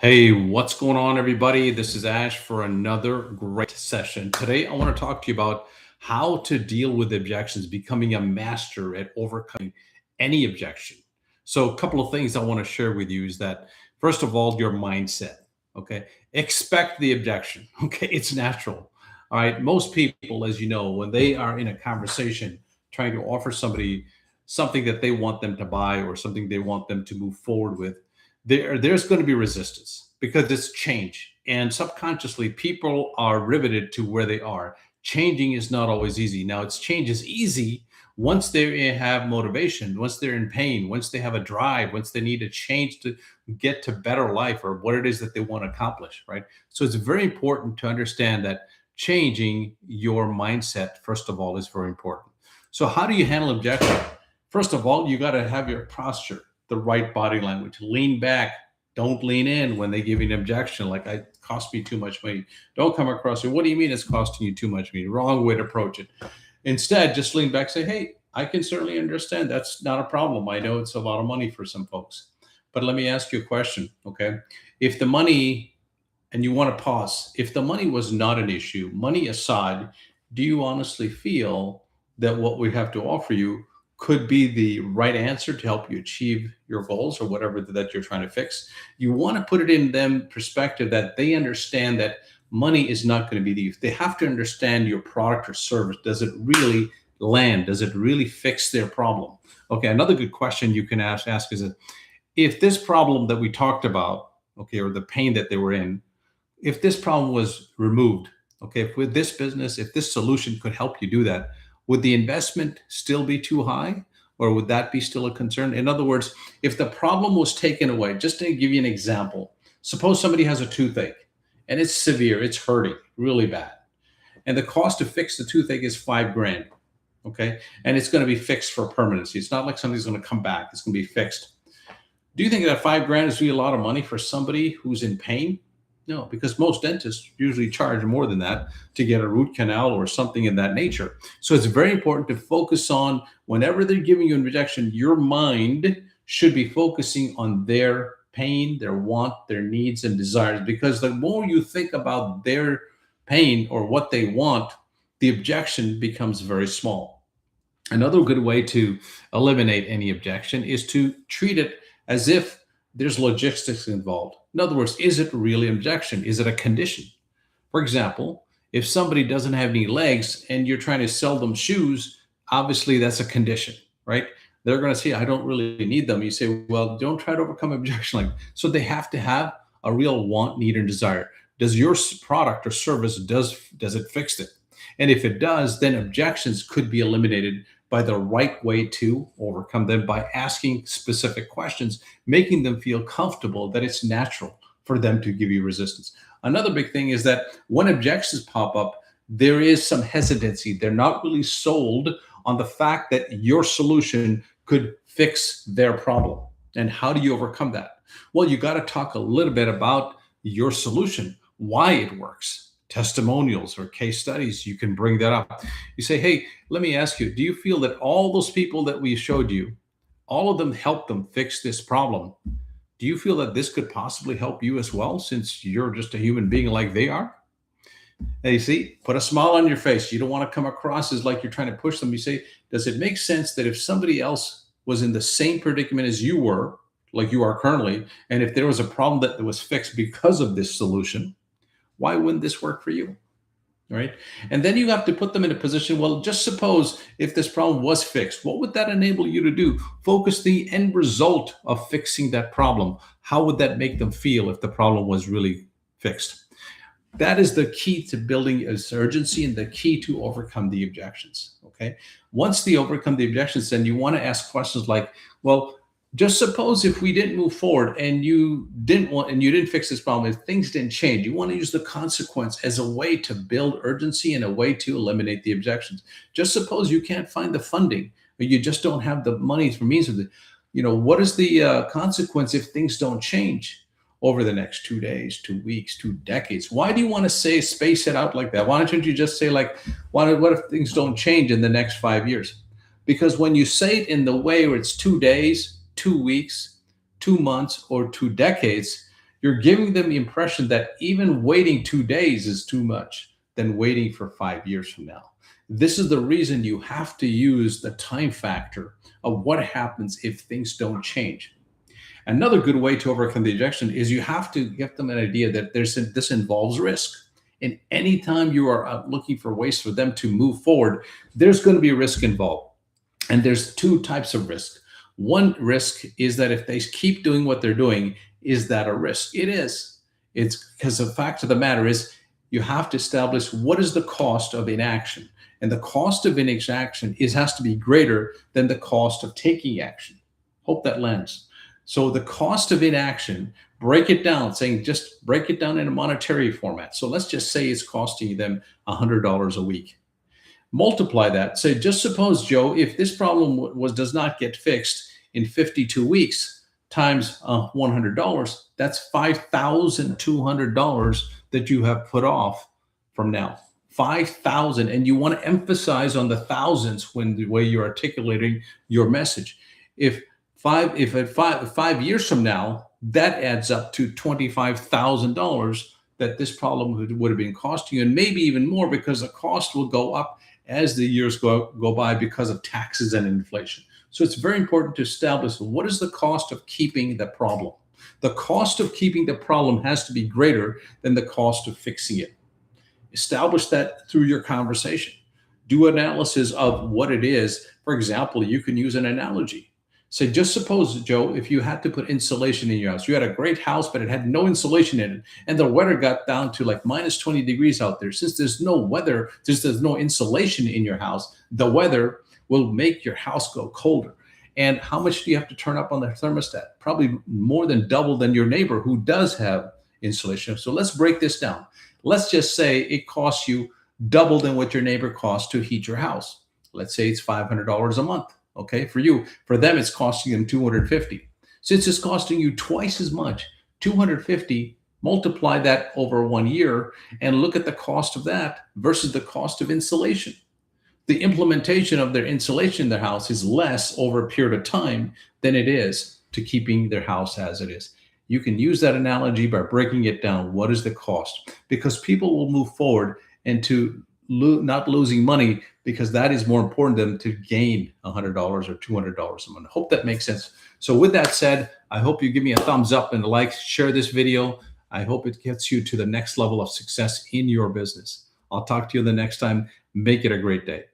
Hey, what's going on, everybody? This is Ash for another great session. Today, I want to talk to you about how to deal with objections, becoming a master at overcoming any objection. So, a couple of things I want to share with you is that, first of all, your mindset. Okay. Expect the objection. Okay. It's natural. All right. Most people, as you know, when they are in a conversation trying to offer somebody something that they want them to buy or something they want them to move forward with, there's going to be resistance because it's change, and subconsciously people are riveted to where they are. Changing is not always easy. Now, it's change is easy once they have motivation, once they're in pain, once they have a drive, once they need to change to get to better life or what it is that they want to accomplish, right? So it's very important to understand that changing your mindset, first of all, is very important. So how do you handle objection? First of all, you got to have your posture, the right body language. Lean back. Don't lean in when they give you an objection, like I cost me too much money. Don't come across it. What do you mean it's costing you too much money? Wrong way to approach it. Instead, just lean back, say, hey, I can certainly understand. That's not a problem. I know it's a lot of money for some folks. But let me ask you a question, okay? If the money, and you want to pause, if the money was not an issue, money aside, do you honestly feel that what we have to offer you could be the right answer to help you achieve your goals or whatever that you're trying to fix? You want to put it in them perspective that they understand that money is not going to be they have to understand your product or service. Does it really land? Does it really fix their problem? Okay, another good question you can ask is that if this problem that we talked about, okay, or the pain that they were in, if this problem was removed, okay, if with this business, if this solution could help you do that, would the investment still be too high, or would that be still a concern? In other words, if the problem was taken away, just to give you an example, suppose somebody has a toothache and it's severe, it's hurting really bad, and the cost to fix the toothache is 5 grand, okay, and it's going to be fixed for permanency. It's not like somebody's going to come back, it's going to be fixed. Do you think that 5 grand is really a lot of money for somebody who's in pain? No, because most dentists usually charge more than that to get a root canal or something in that nature. So it's very important to focus on, whenever they're giving you an rejection, your mind should be focusing on their pain, their want, their needs and desires. Because the more you think about their pain or what they want, the objection becomes very small. Another good way to eliminate any objection is to treat it as if there's logistics involved. In other words, is it really an objection? Is it a condition? For example, if somebody doesn't have any legs and you're trying to sell them shoes, obviously that's a condition, right? They're going to say, I don't really need them. You say, well, don't try to overcome objection like so they have to have a real want, need, and desire. Does your product or service does it fix it? And if it does, then objections could be eliminated by the right way to overcome them, by asking specific questions, making them feel comfortable that it's natural for them to give you resistance. Another big thing is that when objections pop up, there is some hesitancy. They're not really sold on the fact that your solution could fix their problem. And how do you overcome that? Well, you got to talk a little bit about your solution, why it works. Testimonials or case studies, you can bring that up. You say, hey, let me ask you, do you feel that all those people that we showed you, all of them helped them fix this problem? Do you feel that this could possibly help you as well, since you're just a human being like they are? And you see, put a smile on your face. You don't want to come across as like you're trying to push them. You say, does it make sense that if somebody else was in the same predicament as you were, like you are currently, and if there was a problem that was fixed because of this solution, why wouldn't this work for you? Right? And then you have to put them in a position, well, just suppose if this problem was fixed, what would that enable you to do? Focus the end result of fixing that problem. How would that make them feel if the problem was really fixed? That is the key to building is urgency and the key to overcome the objections. Okay. Once they overcome the objections, then you want to ask questions like, well, just suppose if we didn't move forward and you didn't fix this problem, if things didn't change, you want to use the consequence as a way to build urgency and a way to eliminate the objections. Just suppose you can't find the funding, or you just don't have the money for means of it. What is the consequence if things don't change over the next 2 days, 2 weeks, 2 decades? Why do you want to say space it out like that? Why don't you just say like, what if things don't change in the next 5 years? Because when you say it in the way where it's 2 days, 2 weeks, 2 months, or 2 decades, You're giving them the impression that even waiting 2 days is too much than waiting for 5 years from now. This is the reason you have to use the time factor of what happens if things don't change. Another good way to overcome the objection is you have to give them an idea that this involves risk. And anytime you are looking for ways for them to move forward, there's going to be risk involved. And there's two types of risk. One risk is that if they keep doing what they're doing, is that a risk? It is. It's because the fact of the matter is you have to establish what is the cost of inaction. And the cost of inaction has to be greater than the cost of taking action. Hope that lands. So the cost of inaction, break it down, saying just break it down in a monetary format. So let's just say it's costing them $100 a week. Multiply that. Say, just suppose, Joe, if this problem does not get fixed in 52 weeks times $100, that's $5,200 that you have put off from now. 5,000, and you want to emphasize on the thousands when the way you're articulating your message. If 5 years from now, that adds up to $25,000 that this problem would have been costing you, and maybe even more because the cost will go up as the years go by because of taxes and inflation. So it's very important to establish what is the cost of keeping the problem. The cost of keeping the problem has to be greater than the cost of fixing it. Establish that through your conversation. Do analysis of what it is. For example, you can use an analogy. Say, just suppose, Joe, if you had to put insulation in your house, you had a great house, but it had no insulation in it, and the weather got down to like minus 20 degrees out there. Since there's no weather, since there's no insulation in your house, the weather will make your house go colder. And how much do you have to turn up on the thermostat? Probably more than double than your neighbor who does have insulation. So let's break this down. Let's just say it costs you double than what your neighbor costs to heat your house. Let's say it's $500 a month. Okay, for you. For them, it's costing them $250. Since it's costing you twice as much, $250, multiply that over 1 year and look at the cost of that versus the cost of insulation. The implementation of their insulation in their house is less over a period of time than it is to keeping their house as it is. You can use that analogy by breaking it down. What is the cost? Because people will move forward into not losing money, because that is more important than to gain $100 or $200 a month. I hope that makes sense. So with that said, I hope you give me a thumbs up and a like, share this video. I hope it gets you to the next level of success in your business. I'll talk to you the next time. Make it a great day.